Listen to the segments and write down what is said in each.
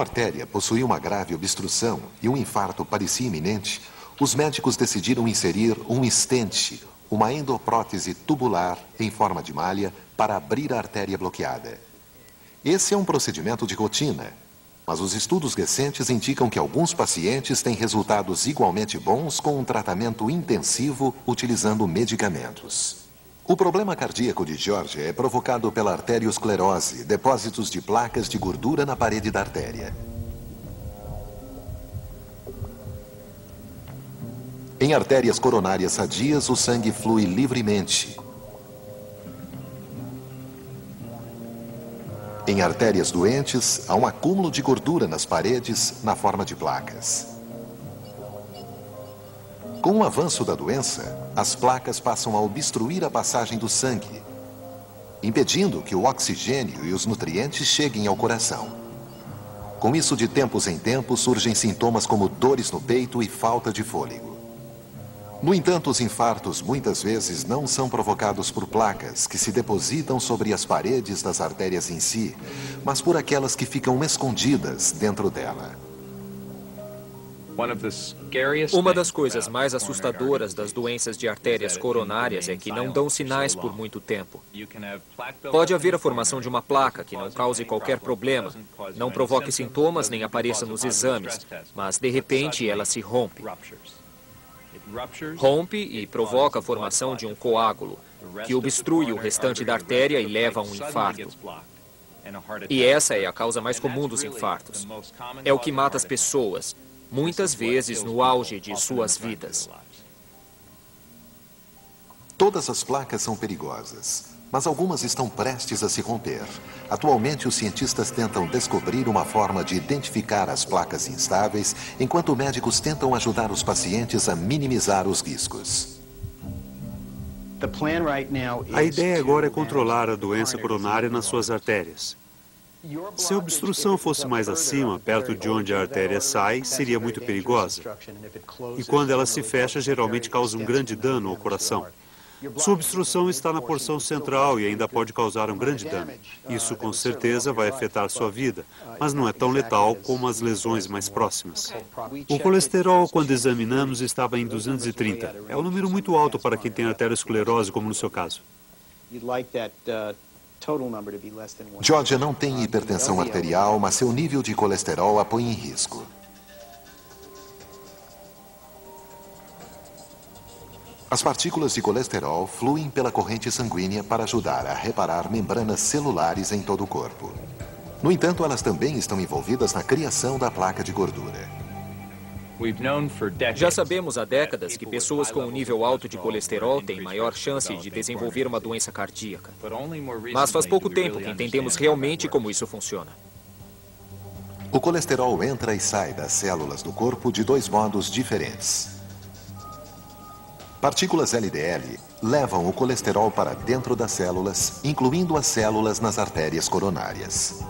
A artéria possuía uma grave obstrução e um infarto parecia iminente, os médicos decidiram inserir um estente, uma endoprótese tubular em forma de malha para abrir a artéria bloqueada. Esse é um procedimento de rotina, mas os estudos recentes indicam que alguns pacientes têm resultados igualmente bons com um tratamento intensivo utilizando medicamentos. O problema cardíaco de George é provocado pela arteriosclerose, depósitos de placas de gordura na parede da artéria. Em artérias coronárias sadias, o sangue flui livremente. Em artérias doentes, há um acúmulo de gordura nas paredes na forma de placas. Com o avanço da doença, as placas passam a obstruir a passagem do sangue, impedindo que o oxigênio e os nutrientes cheguem ao coração. Com isso, de tempos em tempos, surgem sintomas como dores no peito e falta de fôlego. No entanto, os infartos muitas vezes não são provocados por placas que se depositam sobre as paredes das artérias em si, mas por aquelas que ficam escondidas dentro dela. Uma das coisas mais assustadoras das doenças de artérias coronárias é que não dão sinais por muito tempo. Pode haver a formação de uma placa que não cause qualquer problema, não provoque sintomas nem apareça nos exames, mas de repente ela se rompe. Rompe e provoca a formação de um coágulo, que obstrui o restante da artéria e leva a um infarto. E essa é a causa mais comum dos infartos. É o que mata as pessoas, muitas vezes no auge de suas vidas. Todas as placas são perigosas, mas algumas estão prestes a se romper. Atualmente, os cientistas tentam descobrir uma forma de identificar as placas instáveis, enquanto médicos tentam ajudar os pacientes a minimizar os riscos. A ideia agora é controlar a doença coronária nas suas artérias. Se a obstrução fosse mais acima, perto de onde a artéria sai, seria muito perigosa. E quando ela se fecha, geralmente causa um grande dano ao coração. Sua obstrução está na porção central e ainda pode causar um grande dano. Isso com certeza vai afetar sua vida, mas não é tão letal como as lesões mais próximas. O colesterol, quando examinamos, estava em 230. É um número muito alto para quem tem arteriosclerose, como no seu caso. Georgia não tem hipertensão arterial, mas seu nível de colesterol a põe em risco. As partículas de colesterol fluem pela corrente sanguínea para ajudar a reparar membranas celulares em todo o corpo. No entanto, elas também estão envolvidas na criação da placa de gordura. Já sabemos há décadas que pessoas com um nível alto de colesterol têm maior chance de desenvolver uma doença cardíaca. Mas faz pouco tempo que entendemos realmente como isso funciona. O colesterol entra e sai das células do corpo de dois modos diferentes. Partículas LDL levam o colesterol para dentro das células, incluindo as células nas artérias coronárias.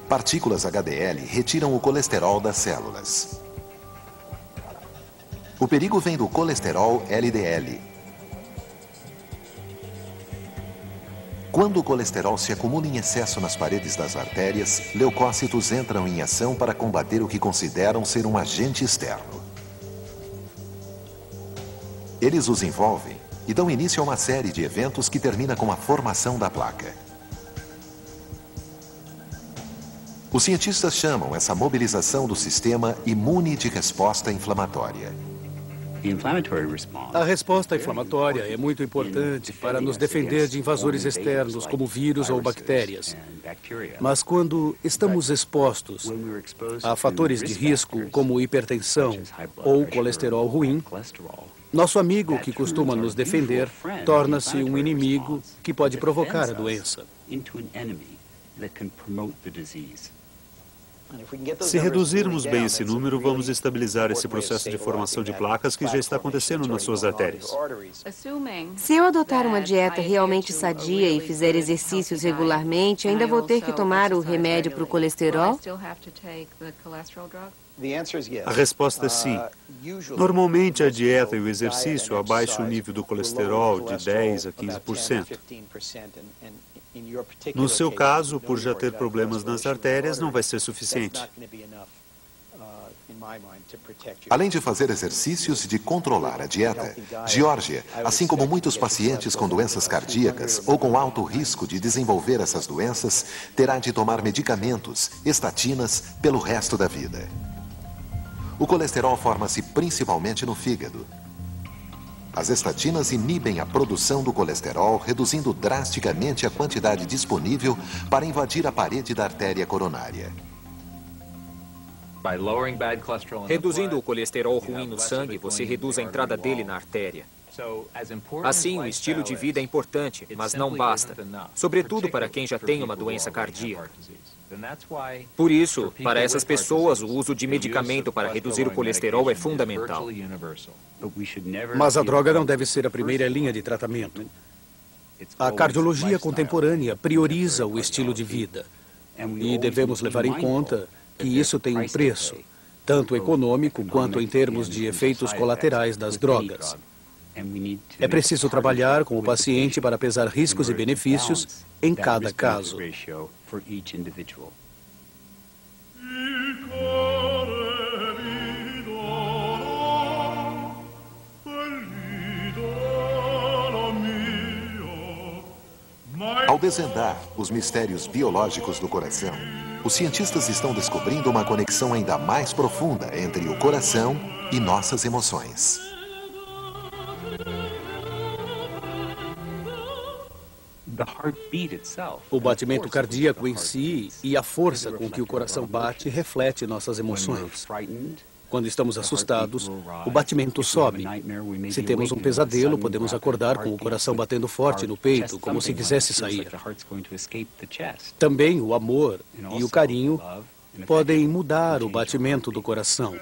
Partículas HDL retiram o colesterol das células. O perigo vem do colesterol LDL. Quando o colesterol se acumula em excesso nas paredes das artérias, leucócitos entram em ação para combater o que consideram ser um agente externo. Eles os envolvem e dão início a uma série de eventos que termina com a formação da placa. Os cientistas chamam essa mobilização do sistema imune de resposta inflamatória. A resposta inflamatória é muito importante para nos defender de invasores externos, como vírus ou bactérias. Mas quando estamos expostos a fatores de risco, como hipertensão ou colesterol ruim, nosso amigo que costuma nos defender torna-se um inimigo que pode provocar a doença. Se reduzirmos bem esse número, vamos estabilizar esse processo de formação de placas que já está acontecendo nas suas artérias. Se eu adotar uma dieta realmente sadia e fizer exercícios regularmente, ainda vou ter que tomar o remédio para o colesterol? A resposta é sim. Normalmente, a dieta e o exercício abaixam o nível do colesterol de 10 a 15%. No seu caso, por já ter problemas nas artérias, não vai ser suficiente. Além de fazer exercícios e de controlar a dieta, Georgia, assim como muitos pacientes com doenças cardíacas ou com alto risco de desenvolver essas doenças, terá de tomar medicamentos, estatinas, pelo resto da vida. O colesterol forma-se principalmente no fígado. As estatinas inibem a produção do colesterol, reduzindo drasticamente a quantidade disponível para invadir a parede da artéria coronária. Reduzindo o colesterol ruim no sangue, você reduz a entrada dele na artéria. Assim, o estilo de vida é importante, mas não basta, sobretudo para quem já tem uma doença cardíaca. Por isso, para essas pessoas, o uso de medicamento para reduzir o colesterol é fundamental. Mas a droga não deve ser a primeira linha de tratamento. A cardiologia contemporânea prioriza o estilo de vida. E devemos levar em conta que isso tem um preço, tanto econômico quanto em termos de efeitos colaterais das drogas. É preciso trabalhar com o paciente para pesar riscos e benefícios em cada caso. Ao desvendar os mistérios biológicos do coração, os cientistas estão descobrindo uma conexão ainda mais profunda entre o coração e nossas emoções. O batimento cardíaco em si e a força com que o coração bate reflete nossas emoções. Quando estamos assustados, o batimento sobe. Se temos um pesadelo, podemos acordar com o coração batendo forte no peito, como se quisesse sair. Também o amor e o carinho podem mudar o batimento do coração.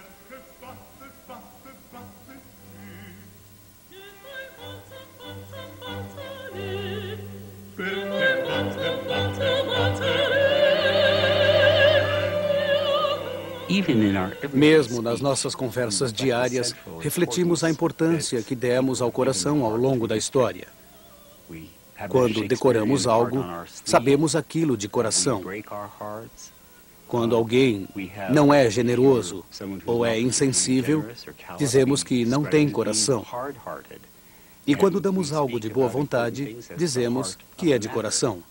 Mesmo nas nossas conversas diárias, refletimos a importância que demos ao coração ao longo da história. Quando decoramos algo, sabemos aquilo de coração. Quando alguém não é generoso ou é insensível, dizemos que não tem coração. E quando damos algo de boa vontade, dizemos que é de coração.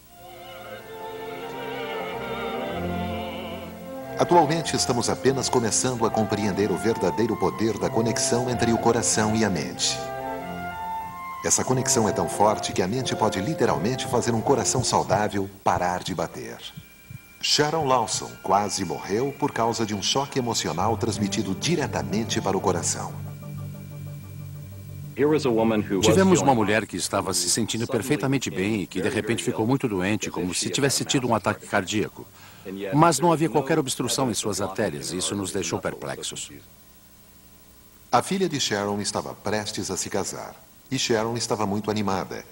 Atualmente, estamos apenas começando a compreender o verdadeiro poder da conexão entre o coração e a mente. Essa conexão é tão forte que a mente pode literalmente fazer um coração saudável parar de bater. Sharon Lawson quase morreu por causa de um choque emocional transmitido diretamente para o coração. Tivemos uma mulher que estava se sentindo perfeitamente bem e que de repente ficou muito doente, como se tivesse tido um ataque cardíaco. Mas não havia qualquer obstrução em suas artérias e isso nos deixou perplexos. A filha de Sharon estava prestes a se casar e Sharon estava muito animada.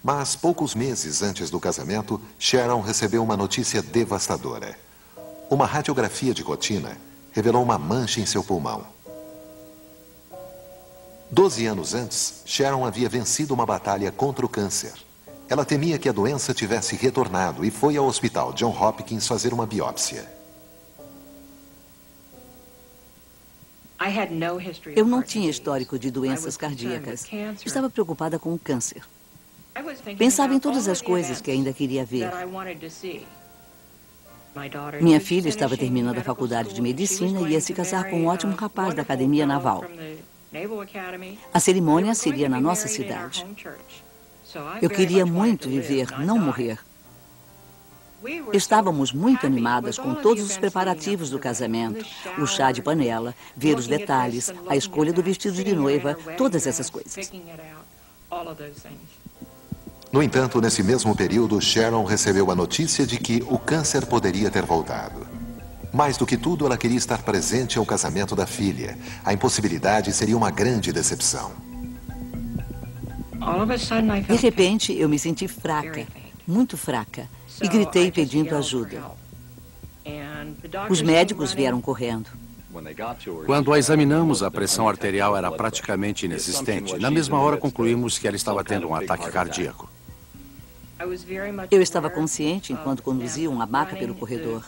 Mas poucos meses antes do casamento, Sharon recebeu uma notícia devastadora. Uma radiografia de rotina revelou uma mancha em seu pulmão. 12 anos antes, Sharon havia vencido uma batalha contra o câncer. Ela temia que a doença tivesse retornado e foi ao hospital John Hopkins fazer uma biópsia. Eu não tinha histórico de doenças cardíacas. Estava preocupada com o câncer. Pensava em todas as coisas que ainda queria ver. Minha filha estava terminando a faculdade de medicina e ia se casar com um ótimo rapaz da Academia Naval. A cerimônia seria na nossa cidade. Eu queria muito viver, não morrer. Estávamos muito animadas com todos os preparativos do casamento, o chá de panela, ver os detalhes, a escolha do vestido de noiva, todas essas coisas. No entanto, nesse mesmo período, Sharon recebeu a notícia de que o câncer poderia ter voltado. Mais do que tudo, ela queria estar presente ao casamento da filha. A impossibilidade seria uma grande decepção. De repente, eu me senti fraca, muito fraca, e gritei pedindo ajuda. Os médicos vieram correndo. Quando a examinamos, a pressão arterial era praticamente inexistente. Na mesma hora, concluímos que ela estava tendo um ataque cardíaco. Eu estava consciente enquanto conduzia uma maca pelo corredor.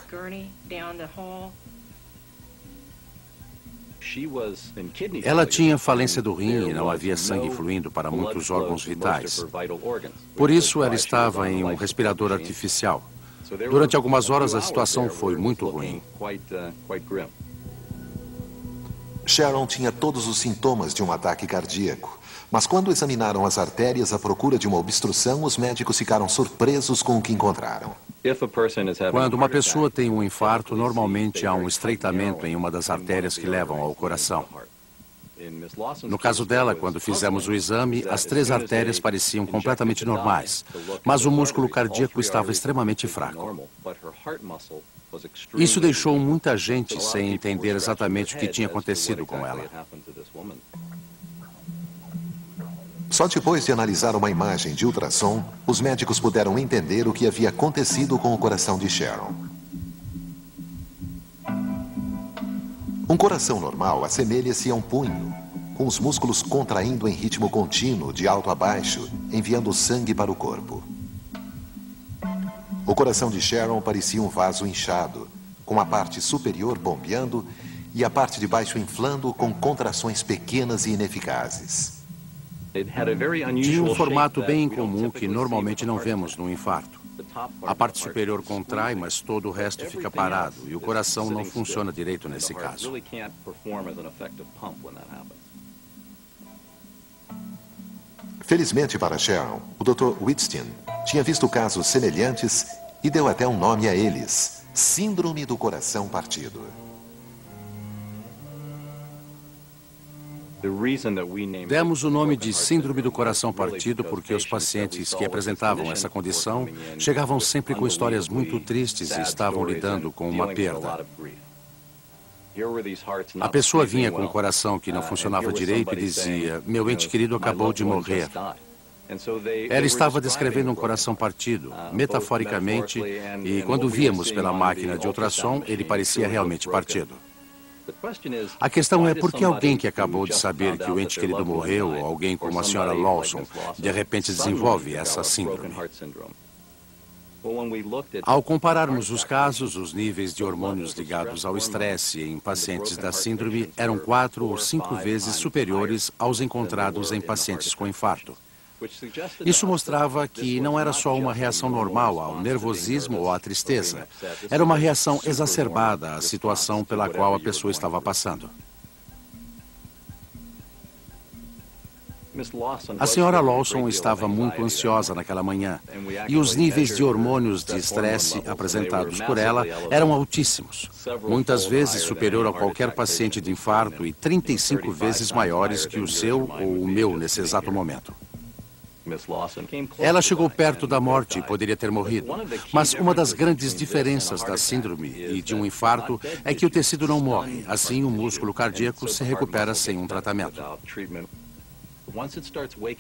Ela tinha falência do rim e não havia sangue fluindo para muitos órgãos vitais. Por isso, ela estava em um respirador artificial. Durante algumas horas, a situação foi muito ruim. Sharon tinha todos os sintomas de um ataque cardíaco. Mas quando examinaram as artérias à procura de uma obstrução, os médicos ficaram surpresos com o que encontraram. Quando uma pessoa tem um infarto, normalmente há um estreitamento em uma das artérias que levam ao coração. No caso dela, quando fizemos o exame, as 3 artérias pareciam completamente normais, mas o músculo cardíaco estava extremamente fraco. Isso deixou muita gente sem entender exatamente o que tinha acontecido com ela. Só depois de analisar uma imagem de ultrassom, os médicos puderam entender o que havia acontecido com o coração de Sharon. Um coração normal assemelha-se a um punho, com os músculos contraindo em ritmo contínuo, de alto a baixo, enviando sangue para o corpo. O coração de Sharon parecia um vaso inchado, com a parte superior bombeando e a parte de baixo inflando com contrações pequenas e ineficazes. Tinha um formato bem incomum que normalmente não vemos no infarto. A parte superior contrai, mas todo o resto fica parado, e o coração não funciona direito nesse caso. Felizmente para Sharon, o Dr. Whitstein tinha visto casos semelhantes e deu até um nome a eles: Síndrome do Coração Partido. Demos o nome de Síndrome do Coração Partido porque os pacientes que apresentavam essa condição chegavam sempre com histórias muito tristes e estavam lidando com uma perda. A pessoa vinha com o coração que não funcionava direito e dizia: "Meu ente querido acabou de morrer." Ela estava descrevendo um coração partido, metaforicamente, e quando víamos pela máquina de ultrassom, ele parecia realmente partido. A questão é por que alguém que acabou de saber que o ente querido morreu, ou alguém como a senhora Lawson, de repente desenvolve essa síndrome. Ao compararmos os casos, os níveis de hormônios ligados ao estresse em pacientes da síndrome eram 4 ou 5 vezes superiores aos encontrados em pacientes com infarto. Isso mostrava que não era só uma reação normal ao nervosismo ou à tristeza. Era uma reação exacerbada à situação pela qual a pessoa estava passando. A senhora Lawson estava muito ansiosa naquela manhã, e os níveis de hormônios de estresse apresentados por ela eram altíssimos, muitas vezes superior a qualquer paciente de infarto e 35 vezes maiores que o seu ou o meu nesse exato momento. Ela chegou perto da morte e poderia ter morrido, mas uma das grandes diferenças da síndrome e de um infarto é que o tecido não morre, assim o músculo cardíaco se recupera sem um tratamento.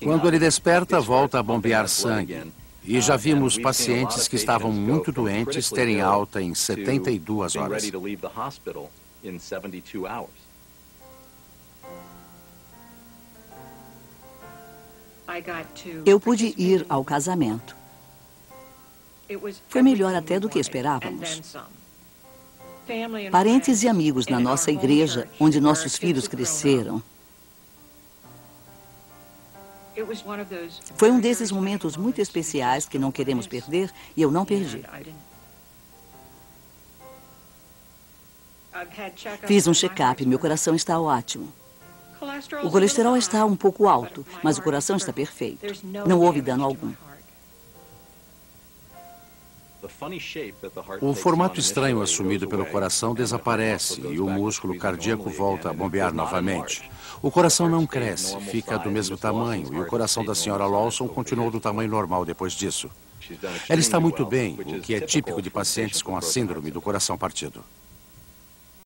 Quando ele desperta, volta a bombear sangue, e já vimos pacientes que estavam muito doentes terem alta em 72 horas. Eu pude ir ao casamento. Foi melhor até do que esperávamos. Parentes e amigos na nossa igreja, onde nossos filhos cresceram. Foi um desses momentos muito especiais que não queremos perder, e eu não perdi. Fiz um check-up e meu coração está ótimo. O colesterol está um pouco alto, mas o coração está perfeito. Não houve dano algum. O formato estranho assumido pelo coração desaparece e o músculo cardíaco volta a bombear novamente. O coração não cresce, fica do mesmo tamanho, e o coração da senhora Lawson continuou do tamanho normal depois disso. Ela está muito bem, o que é típico de pacientes com a síndrome do coração partido.